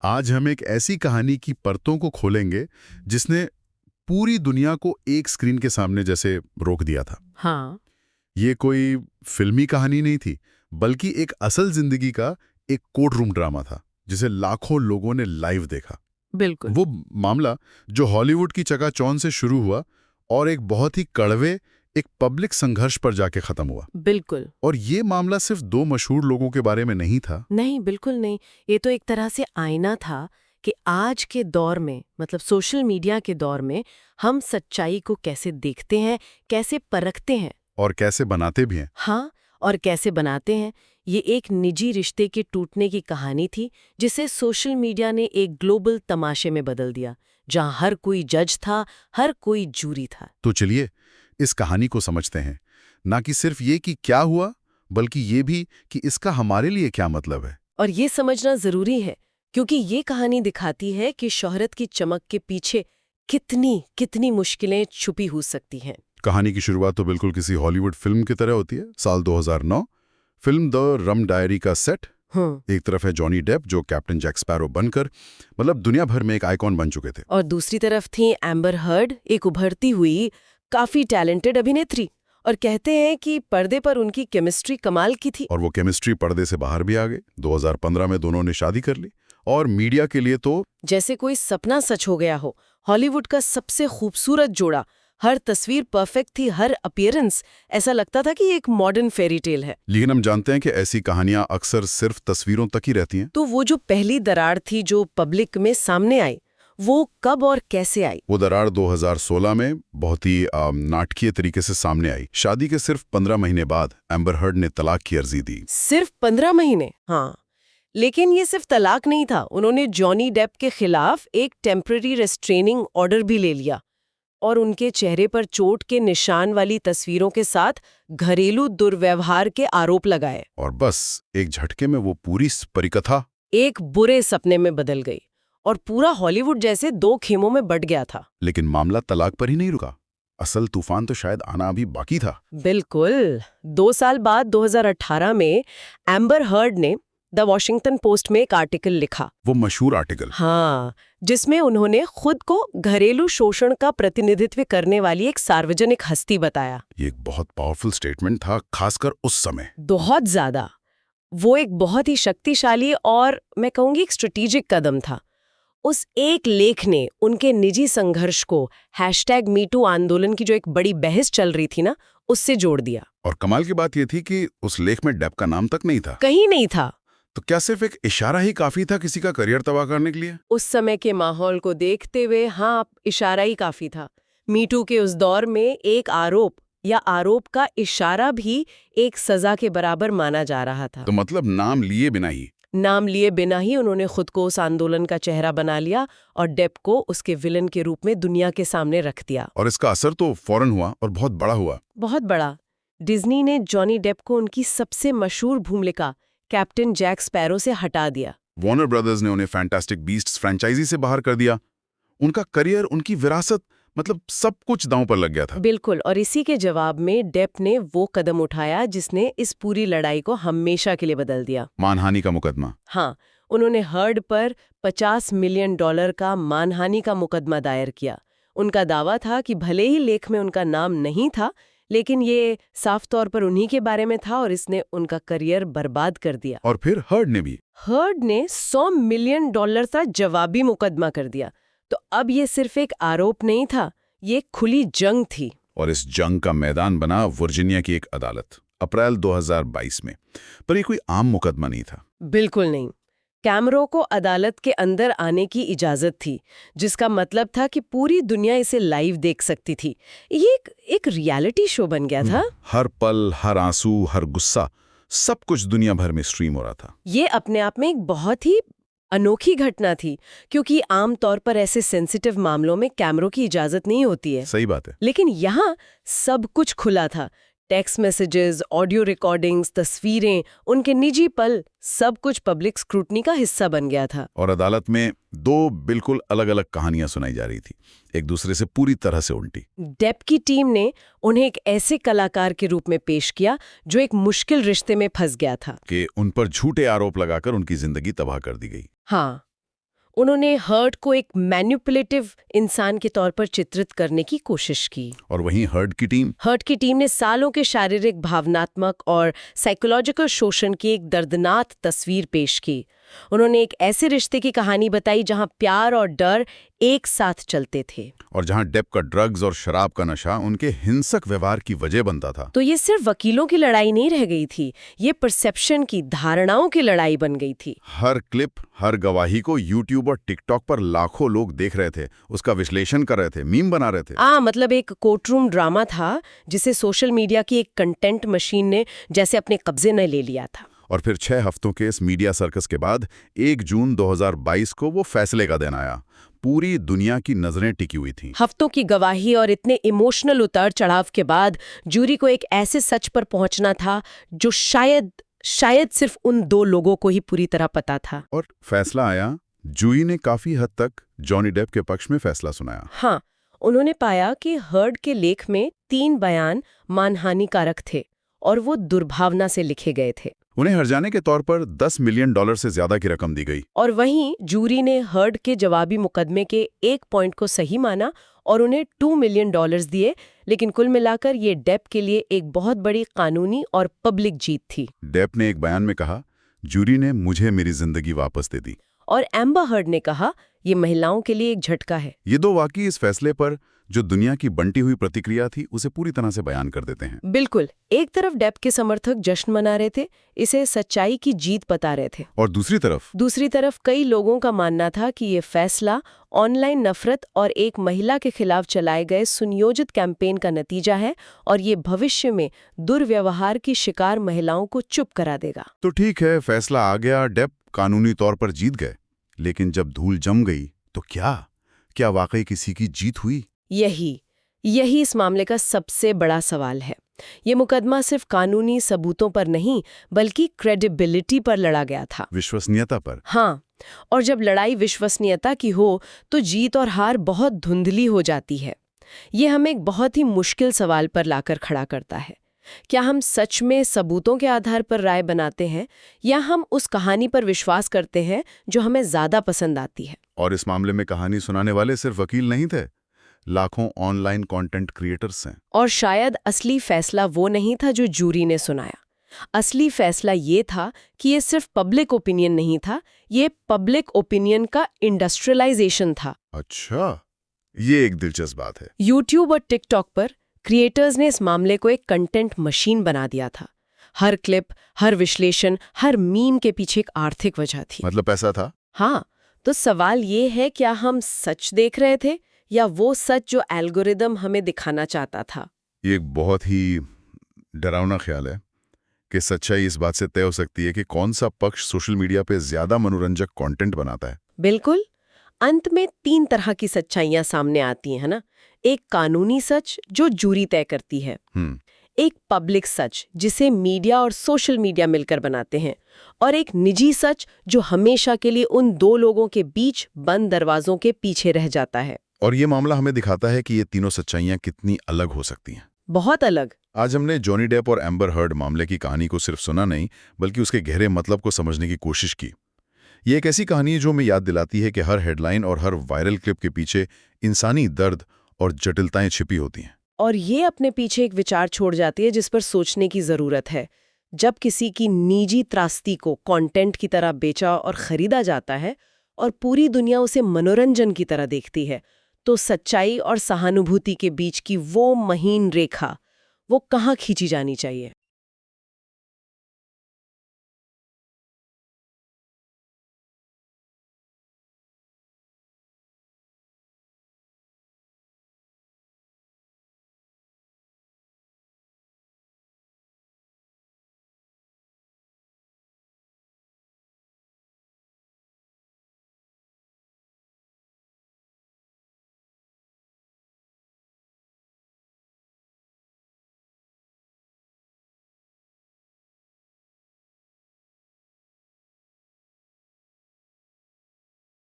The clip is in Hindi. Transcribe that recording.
आज हम एक ऐसी कहानी की परतों को खोलेंगे जिसने पूरी दुनिया को एक स्क्रीन के सामने जैसे रोक दिया था। हाँ। ये कोई फिल्मी कहानी नहीं थी, बल्कि एक असल जिंदगी का एक कोर्ट रूम ड्रामा था जिसे लाखों लोगों ने लाइव देखा। बिल्कुल। वो मामला जो हॉलीवुड की चकाचौंध से शुरू हुआ और एक बहुत ही कड़वे एक पब्लिक संघर्ष पर जाके खत्म हुआ। बिल्कुल और ये मामला सिर्फ दो मशहूर लोगों के बारे में नहीं था। नहीं, बिल्कुल नहीं। ये तो एक तरह से आईना था कि आज के दौर में, मतलब सोशल मीडिया के दौर में, हम सच्चाई को कैसे देखते हैं, कैसे परखते हैं और कैसे बनाते भी हैं। हाँ, और कैसे बनाते हैं। ये एक निजी रिश्ते के टूटने की कहानी थी जिसे सोशल मीडिया ने एक ग्लोबल तमाशे में बदल दिया, जहां हर कोई जज था, हर कोई जूरी था। तो चलिए इस कहानी को समझते हैं, ना कि सिर्फ ये कि क्या हुआ, बल्कि ये भी कि इसका हमारे लिए क्या मतलब है। और ये समझना जरूरी है क्योंकि ये कहानी दिखाती है कि शोहरत की चमक के पीछे कितनी कितनी मुश्किलें छुपी हो सकती हैं। कहानी की शुरुआत तो बिल्कुल किसी हॉलीवुड फिल्म की तरह होती है। साल 2009, फिल्म द रम डायरी का सेट। एक तरफ है जॉनी डेप जो कैप्टन जैक स्पैरो बनकर मतलब दुनिया भर में एक आइकॉन बन चुके थे, और दूसरी तरफ थी एम्बर हर्ड, एक उभरती हुई काफी टैलेंटेड अभिनेत्री। और कहते हैं कि पर्दे पर उनकी केमिस्ट्री कमाल की थी। और वो केमिस्ट्री पर्दे से बाहर भी आ गई। 2015 में दोनों ने शादी कर ली और मीडिया के लिए तो जैसे कोई सपना सच हो गया हो। हॉलीवुड का सबसे खूबसूरत जोड़ा, हर तस्वीर परफेक्ट थी, हर अपीयरेंस ऐसा लगता था कि ये एक मॉडर्न फेरी टेल है। लेकिन हम जानते हैं कि ऐसी कहानियां अक्सर सिर्फ तस्वीरों तक ही रहती हैं। तो वो जो पहली दरार थी जो पब्लिक में सामने आई, वो कब और कैसे आई? वो दरार 2016 में बहुत ही नाटकीय तरीके से सामने आई। शादी के सिर्फ 15 महीने बाद एम्बर हर्ड ने तलाक की अर्जी दी। सिर्फ 15 महीने? हाँ, लेकिन ये सिर्फ तलाक नहीं था। उन्होंने जॉनी डेप के खिलाफ एक टेम्पररी रेस्ट्रेनिंग ऑर्डर भी ले लिया और उनके चेहरे पर चोट के निशान वाली तस्वीरों के साथ घरेलू दुर्व्यवहार के आरोप लगाए। और बस एक झटके में वो पूरी परिकथा एक बुरे सपने में बदल गई और पूरा हॉलीवुड जैसे दो खेमों में बंट गया था। लेकिन मामला तलाक पर ही नहीं रुका। असल तूफान तो शायद आना अभी बाकी था। बिल्कुल। 2 साल बाद 2018 में एम्बर हर्ड ने द वॉशिंगटन पोस्ट में एक आर्टिकल लिखा। वो मशहूर आर्टिकल। हाँ, जिसमें उन्होंने खुद को घरेलू शोषण का प्रतिनिधित्व करने वाली एक सार्वजनिक हस्ती बताया। ये एक बहुत पावरफुल स्टेटमेंट था, खासकर उस समय। बहुत ज्यादा। वो एक बहुत ही शक्तिशाली और मैं कहूंगी एक स्ट्रेटेजिक कदम था। उस एक लेख ने उनके निजी संघर्ष को #मीटू आंदोलन की जो एक बड़ी बहस चल रही थी ना, उससे जोड़ दिया। और कमाल की बात ये थी कि उस लेख में डेप का नाम तक नहीं था। कहीं नहीं था। तो क्या सिर्फ एक इशारा ही काफी था किसी का करियर तबाह करने के लिए? उस समय के माहौल को देखते हुए हाँ, इशारा ही काफी था। मीटू के उस दौर में एक आरोप या आरोप का इशारा भी एक सजा के बराबर माना जा रहा था। तो मतलब नाम लिए बिना ही उन्होंने खुद को उस आंदोलन का चेहरा बना लिया और डेप को उसके विलन के रूप में दुनिया के सामने रख दिया। और इसका असर तो फौरन हुआ और बहुत बड़ा हुआ। बहुत बड़ा। डिज्नी ने जॉनी डेप को उनकी सबसे मशहूर भूमिका कैप्टन जैक स्पैरो से हटा दिया। वार्नर ब्रदर्स ने उन्हें फैंटास्टिक बीस्ट्स फ्रेंचाइजी से बाहर कर दिया। उनका करियर, उनकी विरासत, मतलब सब कुछ दांव पर लग गया था। बिल्कुल। और इसी के जवाब में डेप ने वो कदम उठाया जिसने इस पूरी लड़ाई को हमेशा के लिए बदल दिया। मानहानि का मुकदमा। हाँ, उन्होंने हर्ड पर $50 मिलियन का मानहानि का मुकदमा दायर किया। उनका दावा था कि भले ही लेख में उनका नाम नहीं था, लेकिन ये साफ तौर पर उन्हीं के बारे में था और इसने उनका करियर बर्बाद कर दिया। और फिर हर्ड ने $100 मिलियन का जवाबी मुकदमा कर दिया। तो अब ये सिर्फ एक आरोप नहीं था, ये खुली जंग थी। और इस जंग का मैदान बना वर्जीनिया की एक अदालत, अप्रैल 2022 में। पर ये कोई आम मुकदमा नहीं था। बिल्कुल नहीं। कैमरों को अदालत के अंदर आने की इजाजत थी, जिसका मतलब था कि पूरी दुनिया इसे लाइव देख सकती थी। ये एक रियलिटी शो बन गया था। हर पल, हर आंसू, हर गुस्सा, सब कुछ दुनिया भर में स्ट्रीम हो रहा था। ये अपने आप में एक बहुत ही अनोखी घटना थी, क्योंकि आमतौर पर ऐसे सेंसिटिव मामलों में कैमरों की इजाजत नहीं होती है। सही बात है। लेकिन यहाँ सब कुछ खुला था। टेक्स्ट मैसेजेस, ऑडियो रिकॉर्डिंग्स, तस्वीरें, उनके निजी पल, सब कुछ पब्लिक स्क्रूटनी का हिस्सा बन गया था। और अदालत में दो बिल्कुल अलग अलग कहानियां सुनाई जा रही थी, एक दूसरे से पूरी तरह से उल्टी। डेप की टीम ने उन्हें एक ऐसे कलाकार के रूप में पेश किया जो एक मुश्किल रिश्ते में फंस गया था कि उन पर झूठे आरोप लगाकर उनकी जिंदगी तबाह कर दी गई। हाँ, उन्होंने हर्ट को एक मैनिपुलेटिव इंसान के तौर पर चित्रित करने की कोशिश की। और वहीं हर्ट की टीम ने सालों के शारीरिक, भावनात्मक और साइकोलॉजिकल शोषण की एक दर्दनाक तस्वीर पेश की। उन्होंने एक ऐसे रिश्ते की कहानी बताई जहां प्यार और डर एक साथ चलते थे, और जहां डेप का ड्रग्स और शराब का नशा उनके हिंसक व्यवहार की वजह बनता था। तो ये सिर्फ वकीलों की लड़ाई नहीं रह गई थी, ये परसेप्शन की, धारणाओं की लड़ाई बन गई थी। हर क्लिप, हर गवाही को यूट्यूब और टिकटॉक पर लाखों लोग देख रहे थे, उसका विश्लेषण कर रहे थे, मीम बना रहे थे। मतलब एक कोर्टरूम ड्रामा था जिसे सोशल मीडिया की एक कंटेंट मशीन ने जैसे अपने कब्जे में ले लिया था। और फिर 6 हफ्तों के इस मीडिया सर्कस के बाद 1 जून 2022 को वो फैसले का दिन आया। पूरी दुनिया की नजरें टिकी हुई थीं। हफ्तों की गवाही और इतने इमोशनल उतार चढ़ाव के बाद जूरी को एक ऐसे सच पर पहुंचना था जो शायद सिर्फ उन 2 लोगों को ही पूरी तरह पता था। और फैसला आया। जूरी ने काफी हद तक जॉनी डेप के पक्ष में फैसला सुनाया। हाँ, उन्होंने पाया कि हर्ट के लेख में 3 बयान मानहानिकारक थे और वो दुर्भावना से लिखे गए थे। उन्हें हर्जाने के तौर पर $10 मिलियन से ज्यादा की रकम दी गई। और वहीं जूरी ने हर्ट के जवाबी मुकदमे के एक पॉइंट को सही माना और उन्हें $2 मिलियन दिए। लेकिन कुल मिलाकर ये डेप के लिए एक बहुत बड़ी कानूनी और पब्लिक जीत थी। डेप ने एक बयान में कहा, जूरी ने मुझे मेरी जिंदगी वापस दे दी। और एम्बर हर्ड ने कहा, ये महिलाओं के लिए एक झटका है। ये 2 वाकई इस फैसले पर जो दुनिया की बंटी हुई प्रतिक्रिया थी उसे पूरी तरह से बयान कर देते हैं। बिल्कुल, एक तरफ डेप के समर्थक जश्न मना रहे थे, इसे सच्चाई की जीत बता रहे थे, और दूसरी तरफ कई लोगों का मानना था कि ये फैसला ऑनलाइन नफरत और एक महिला के खिलाफ चलाए गए सुनियोजित कैंपेन का नतीजा है और ये भविष्य में दुर्व्यवहार की शिकार महिलाओं को चुप करा देगा। तो ठीक है, फैसला आ गया, डेप कानूनी तौर पर जीत गए। लेकिन जब धूल जम गई तो क्या वाकई किसी की जीत हुई? यही इस मामले का सबसे बड़ा सवाल है। ये मुकदमा सिर्फ कानूनी सबूतों पर नहीं बल्कि क्रेडिबिलिटी पर लड़ा गया था, विश्वसनीयता पर। हाँ, और जब लड़ाई विश्वसनीयता की हो तो जीत और हार बहुत धुंधली हो जाती है। ये हमें एक बहुत ही मुश्किल सवाल पर लाकर खड़ा करता है। क्या हम सच में सबूतों के आधार पर राय बनाते हैं या हम उस कहानी पर विश्वास करते हैं जो हमें ज्यादा पसंद आती है? और इस मामले में कहानी सुनाने वाले सिर्फ वकील नहीं थे, लाखों ऑनलाइन कंटेंट क्रिएटर्स हैं। और शायद असली फैसला वो नहीं था जो जूरी ने सुनाया। असली फैसला ये था कि ये सिर्फ पब्लिक ओपिनियन नहीं था, ये पब्लिक ओपिनियन का इंडस्ट्रियलाइजेशन था। अच्छा, ये एक दिलचस्प बात है। यूट्यूब और टिकटॉक पर क्रिएटर्स ने इस मामले को एक कंटेंट मशीन बना दिया था। हर क्लिप, हर विश्लेषण, हर मीम के पीछे एक आर्थिक वजह थी। मतलब पैसा था? हाँ, तो सवाल ये है, क्या हम सच देख रहे थे या वो सच जो एल्गोरिदम हमें दिखाना चाहता था? ये एक बहुत ही डरावना ख्याल है कि सच्चाई इस बात से तय हो सकती है कि कौन सा पक्ष सोशल मीडिया पे ज्यादा मनोरंजक कंटेंट बनाता है। बिल्कुल। अंत में 3 तरह की सच्चाइयां सामने आती हैं, है ना? एक कानूनी सच जो जूरी तय करती है, एक पब्लिक सच जिसे मीडिया और सोशल मीडिया मिलकर बनाते हैं, और एक निजी सच जो हमेशा के लिए उन 2 लोगों के बीच बंद दरवाजों के पीछे रह जाता है। और ये मामला हमें दिखाता है कि ये तीनों सच्चाइयां कितनी अलग हो सकती हैं। बहुत अलग। आज हमने जॉनी डेप और एम्बर हर्ड मामले की कहानी को सिर्फ सुना नहीं, बल्कि उसके गहरे मतलब को समझने की कोशिश की। ये एक ऐसी कहानी है जो हमें याद दिलाती है कि हर हेडलाइन और हर वायरल क्लिप के पीछे इंसानी दर्द और जटिलताएं छिपी होती हैं। और ये अपने पीछे एक विचार छोड़ जाती है जिस पर सोचने की जरूरत है। जब किसी की निजी त्रासदी को कंटेंट की तरह बेचा और खरीदा जाता है और पूरी दुनिया उसे मनोरंजन की तरह देखती है, तो सच्चाई और सहानुभूति के बीच की वो महीन रेखा, वो कहाँ खींची जानी चाहिए?